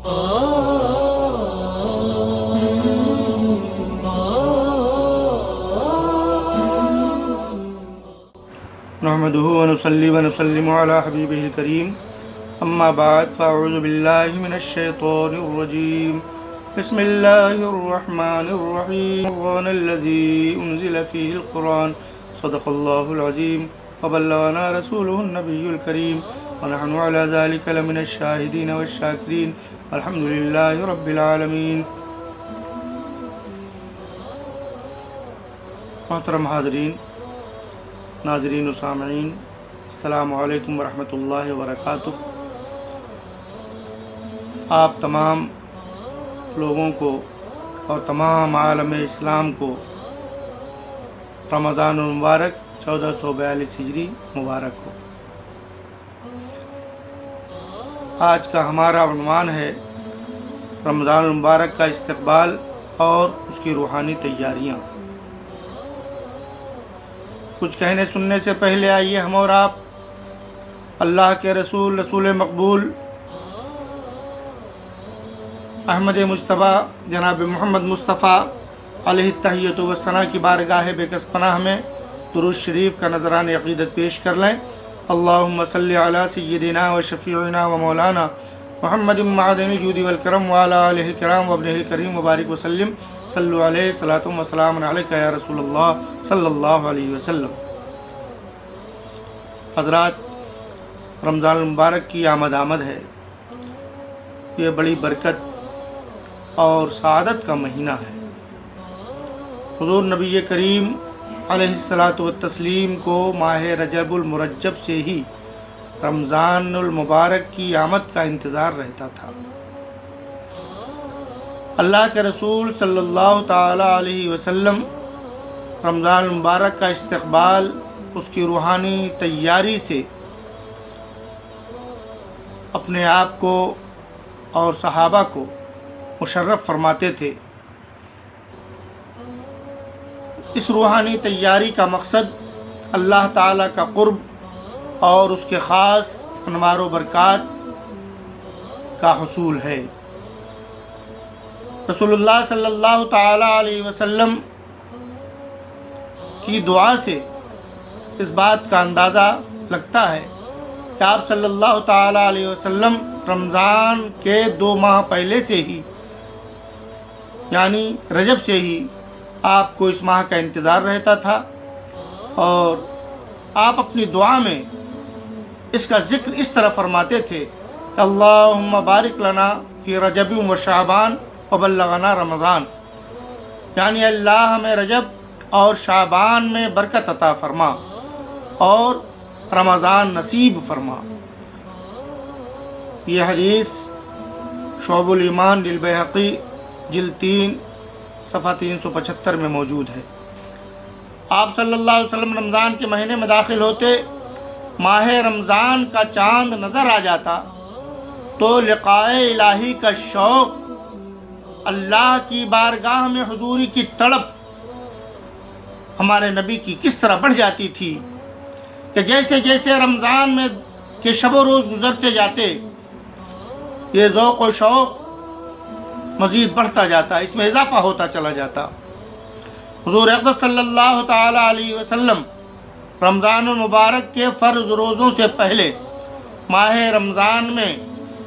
نحمده ونصلي ونسلم على حبيبه الكريم أما بعد فأعوذ بالله من الشيطان الرجيم بسم الله الرحمن الرحيم رمضان الذي أنزل فيه القرآن صدق الله العظيم وبلغنا رسوله النبي الكريم ونحن على ذلك لمن الشاهدين والشاكرين الحمد لله رب العالمين. محترم حاضرین، ناظرین و سامعین، السلام علیکم ورحمۃ اللہ وبرکاتہ. آپ تمام لوگوں کو اور تمام عالم اسلام کو رمضان المبارک 1442 ہجری مبارک ہو. آج کا ہمارا عنوان ہے رمضان المبارک کا استقبال اور اس کی روحانی تیاریاں. کچھ کہنے سننے سے پہلے آئیے ہم اور آپ اللہ کے رسول مقبول احمد مجتبیٰ جناب محمد مصطفیٰ علیہ التحیۃ والثناء کی بارگاہ بےکس پناہ میں درود شریف کا نذران عقیدت پیش کر لیں. اللہم صلی علی سیدنا و شفیعنا و مولانا محمد معدن الجود والکرم وعلی آلہ الکرام وابنہ الکریم مبارک وسلم. صلو علیہ صلاۃ و سلام علیکہ یا رسول اللہ صلی اللہ علیہ وسلم. حضرات، رمضان المبارک کی آمد ہے. یہ بڑی برکت اور سعادت کا مہینہ ہے. حضور نبی کریم علیہ الصلاۃ والتسلیم کو ماہ رجب المرجب سے ہی رمضان المبارک کی آمد کا انتظار رہتا تھا. اللہ کے رسول صلی اللہ تعالی علیہ وسلم رمضان المبارک کا استقبال اس کی روحانی تیاری سے اپنے آپ کو اور صحابہ کو مشرف فرماتے تھے. اس روحانی تیاری کا مقصد اللہ تعالیٰ کا قرب اور اس کے خاص انوار و برکات کا حصول ہے. رسول اللہ صلی اللہ تعالی علیہ وسلم کی دعا سے اس بات کا اندازہ لگتا ہے کہ آپ صلی اللہ تعالی علیہ وسلم رمضان کے 2 ماہ پہلے سے ہی یعنی رجب سے ہی آپ کو اس ماہ کا انتظار رہتا تھا، اور آپ اپنی دعا میں اس کا ذکر اس طرح فرماتے تھے کہ اللہم بارک لنا فی رجب و شعبان وبلغنا رمضان، یعنی اللہ ہمیں رجب اور شعبان میں برکت عطا فرما اور رمضان نصیب فرما. یہ حدیث شعب الایمان للبیہقی جلد 3 صفحہ 375 میں موجود ہے. آپ صلی اللہ علیہ وسلم رمضان کے مہینے میں داخل ہوتے ماہ رمضان کا چاند نظر آ جاتا تو لقائے الہی کا شوق، اللہ کی بارگاہ میں حضوری کی تڑپ ہمارے نبی کی کس طرح بڑھ جاتی تھی کہ جیسے جیسے رمضان میں کے شب و روز گزرتے جاتے یہ ذوق و شوق مزید بڑھتا جاتا، اس میں اضافہ ہوتا چلا جاتا. حضور اقدس صلی اللہ تعالی علیہ وسلم رمضان المبارک کے فرض روزوں سے پہلے ماہ رمضان میں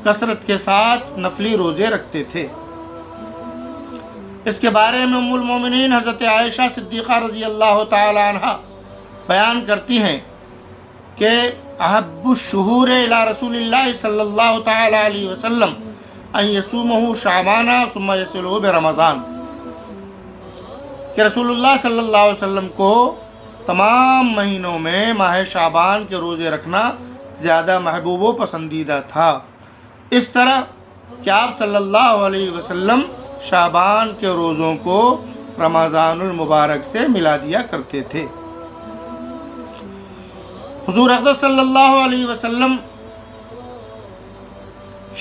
کثرت کے ساتھ نفلی روزے رکھتے تھے. اس کے بارے میں ام المومنین حضرت عائشہ صدیقہ رضی اللہ تعالی عنہ بیان کرتی ہیں کہ احب الشہور الی رسول اللہ صلی اللہ تعالی علیہ وسلم ان یصومہ شعبان ثم یصلہ برمضان، کہ رسول اللہ صلی اللہ علیہ وسلم کو تمام مہینوں میں ماہ شعبان کے روزے رکھنا زیادہ محبوب و پسندیدہ تھا، اس طرح کہ آپ صلی اللہ علیہ وسلم شعبان کے روزوں کو رمضان المبارک سے ملا دیا کرتے تھے. حضور اقدس صلی اللہ علیہ وسلم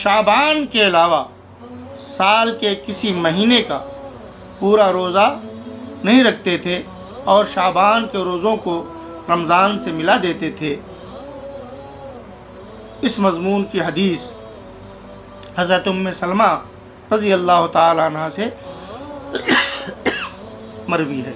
شعبان کے علاوہ سال کے کسی مہینے کا پورا روزہ نہیں رکھتے تھے اور شعبان کے روزوں کو رمضان سے ملا دیتے تھے. اس مضمون کی حدیث حضرت ام سلمہ رضی اللہ تعالی عنہ سے مروی ہے۔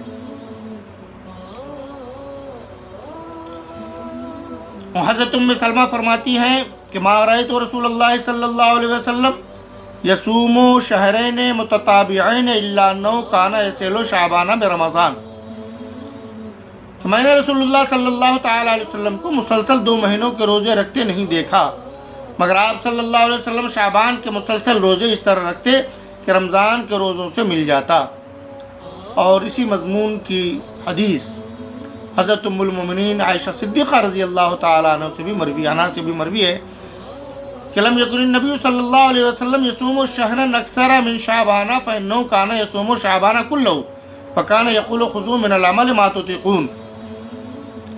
حضرت ام سلمہ فرماتی ہیں کہ ما رأیت رسول اللہ صلی اللہ علیہ وسلم یصوم شہرین متتابعین الا انہ کان یصل شعبان برمضان، میں نے رسول اللہ صلی اللہ تعالی علیہ وسلم کو مسلسل 2 مہینوں کے روزے رکھتے نہیں دیکھا، مگر آپ صلی اللہ علیہ وسلم شعبان کے مسلسل روزے اس طرح رکھتے کہ رمضان کے روزوں سے مل جاتا۔ اور اسی مضمون کی حدیث حضرت ام المؤمنین عائشہ صدیقہ رضی اللہ تعالی عنہ سے بھی مروی ہے کہ لم یکن النبی صلی اللہ علیہ وسلم یصوم شہرا اکثر من شعبان فانه کان یصوم شعبان کلہ فکان یقول خذوا من العمل ما تطیقون،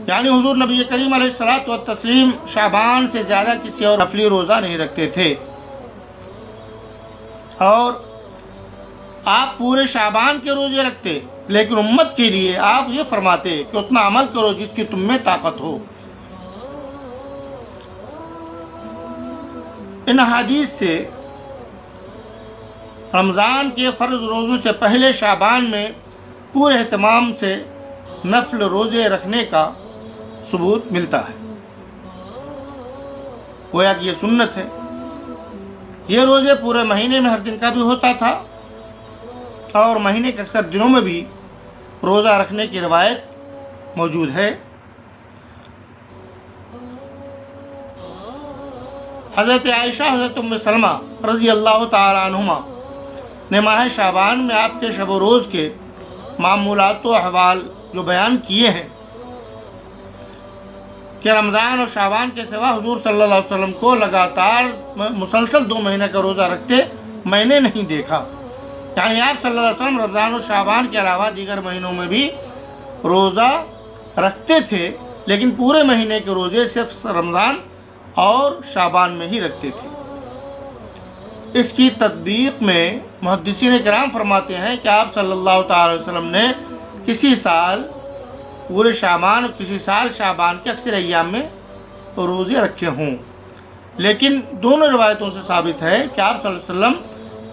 یعنی حضور نبی کریم علیہ الصلوۃ والتسلیم شعبان سے زیادہ کسی اور نفلی روزہ نہیں رکھتے تھے، اور آپ پورے شعبان کے روزے رکھتے، لیکن امت کے لیے آپ یہ فرماتے کہ اتنا عمل کرو جس کی تم میں طاقت ہو۔ ان حدیث سے رمضان کے فرض روزوں سے پہلے شعبان میں پورے اہتمام سے نفل روزے رکھنے کا ثبوت ملتا ہے، گویا کہ یہ سنت ہے۔ یہ روزے پورے مہینے میں ہر دن کا بھی ہوتا تھا، اور مہینے کے اکثر دنوں میں بھی روزہ رکھنے کی روایت موجود ہے۔ حضرت عائشہ حضرت ام سلمہ رضی اللہ تعالی عنہما نے ماہ شعبان میں آپ کے شب و روز کے معمولات و احوال جو بیان کیے ہیں کہ رمضان اور شعبان کے سوا حضور صلی اللہ علیہ وسلم کو لگاتار مسلسل 2 مہینے کا روزہ رکھتے میں نے نہیں دیکھا، یعنی آپ صلی اللہ علیہ وسلم رمضان اور شعبان کے علاوہ دیگر مہینوں میں بھی روزہ رکھتے تھے، لیکن پورے مہینے کے روزے صرف رمضان اور شعبان میں ہی رکھتے تھے۔ اس کی تطبیق میں محدثین کرام فرماتے ہیں کہ آپ صلی اللہ تعالی وسلم نے کسی سال پورے شعبان اور کسی سال شعبان کے اکثر ایام میں روزے رکھے ہوں، لیکن دونوں روایتوں سے ثابت ہے کہ آپ صلی اللہ علیہ وسلم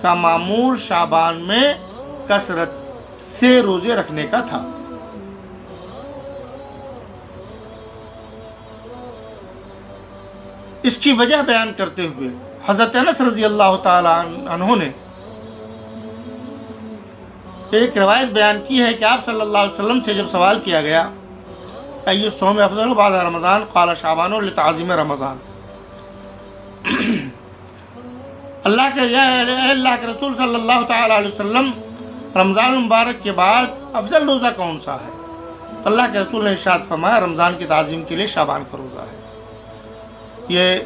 کا معمول شعبان میں کثرت سے روزے رکھنے کا تھا۔ اس کی وجہ بیان کرتے ہوئے حضرت انس رضی اللہ تعالی عنہ نے ایک روایت بیان کی ہے کہ آپ صلی اللہ علیہ وسلم سے جب سوال کیا گیا ای الصوم افضل بعد رمضان قال شعبان لتعظیم رمضان، اللہ کے رسول صلی اللہ تعالی علیہ وسلم رمضان المبارک کے بعد افضل روزہ کون سا ہے؟ اللہ کے رسول نے ارشاد فرمایا رمضان کی تعظیم کے لیے شعبان کا روزہ ہے۔ یہ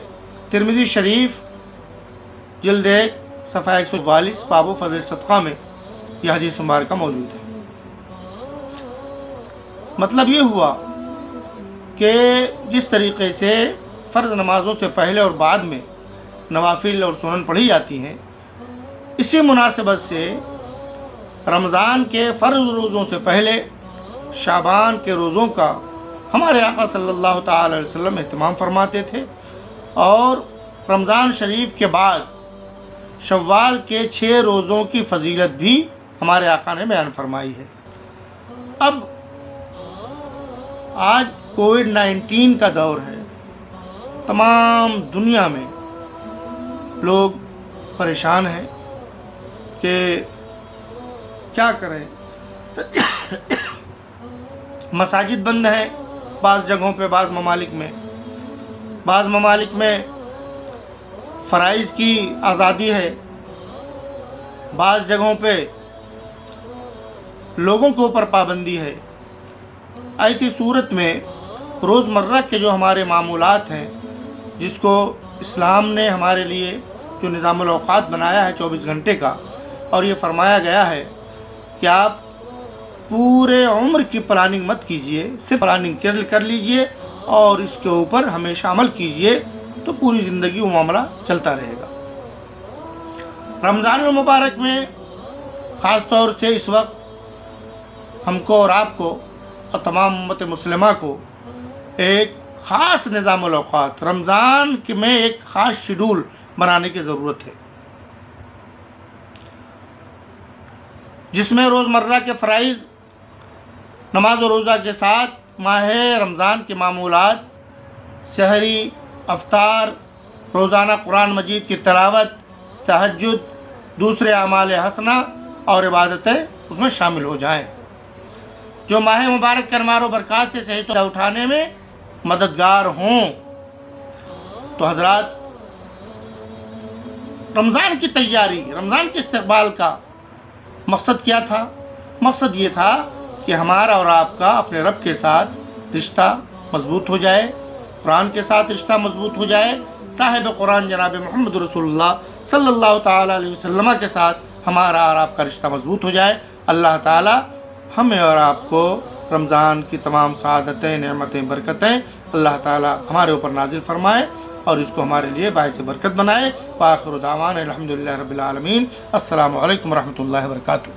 ترمذی شریف جلد 1 صفحہ 142 باب فضل صدقہ میں یہ حدیث مبارکہ موجود ہے۔ مطلب یہ ہوا کہ جس طریقے سے فرض نمازوں سے پہلے اور بعد میں نوافل اور سنن پڑھی جاتی ہیں، اسی مناسبت سے رمضان کے فرض روزوں سے پہلے شعبان کے روزوں کا ہمارے آقا صلی اللہ تعالی علیہ وسلم اہتمام فرماتے تھے، اور رمضان شریف کے بعد شوال کے 6 روزوں کی فضیلت بھی ہمارے آقا نے بیان فرمائی ہے۔ اب آج کووڈ-19 کا دور ہے، تمام دنیا میں لوگ پریشان ہیں کہ کیا کریں۔ مساجد بند ہیں بعض جگہوں پہ، بعض ممالک میں فرائض کی آزادی ہے، بعض جگہوں پہ لوگوں کے اوپر پابندی ہے۔ ایسی صورت میں روزمرہ کے جو ہمارے معمولات ہیں، جس کو اسلام نے ہمارے لیے جو نظام الاوقات بنایا ہے 24 گھنٹے کا، اور یہ فرمایا گیا ہے کہ آپ پورے عمر کی پلاننگ مت کیجئے، صرف پلاننگ کر لیجئے اور اس کے اوپر ہمیشہ عمل کیجئے، تو پوری زندگی وہ معاملہ چلتا رہے گا۔ رمضان المبارک میں خاص طور سے اس وقت ہم کو اور آپ کو اور تمام امت مسلمہ کو ایک خاص نظام الاوقات، رمضان میں ایک خاص شیڈول بنانے کی ضرورت ہے۔ جس میں روزمرہ کے فرائض نماز و روزہ کے ساتھ ماہ رمضان کے معمولات، سحری، افطار، روزانہ قرآن مجید کی تلاوت، تہجد، دوسرے اعمال حسنہ اور عبادتیں اس میں شامل ہو جائیں، جو ماہ مبارک کے انوار و برکات سے صحیح اٹھانے میں مددگار ہوں۔ تو حضرات، رمضان کی تیاری، رمضان کے استقبال کا مقصد کیا تھا؟ مقصد یہ تھا کہ ہمارا اور آپ کا اپنے رب کے ساتھ رشتہ مضبوط ہو جائے، قرآن کے ساتھ رشتہ مضبوط ہو جائے، صاحب قرآن جناب محمد رسول اللہ صلی اللہ تعالیٰ علیہ وسلم کے ساتھ ہمارا اور آپ کا رشتہ مضبوط ہو جائے۔ اللہ تعالیٰ ہمیں اور آپ کو رمضان کی تمام سعادتیں، نعمتیں، برکتیں اللہ تعالیٰ ہمارے اوپر نازل فرمائے اور اس کو ہمارے لیے باعث برکت بنائے۔ وآخر دعوانا الحمدللہ رب العالمین۔ السلام علیکم ورحمۃ اللہ وبرکاتہ۔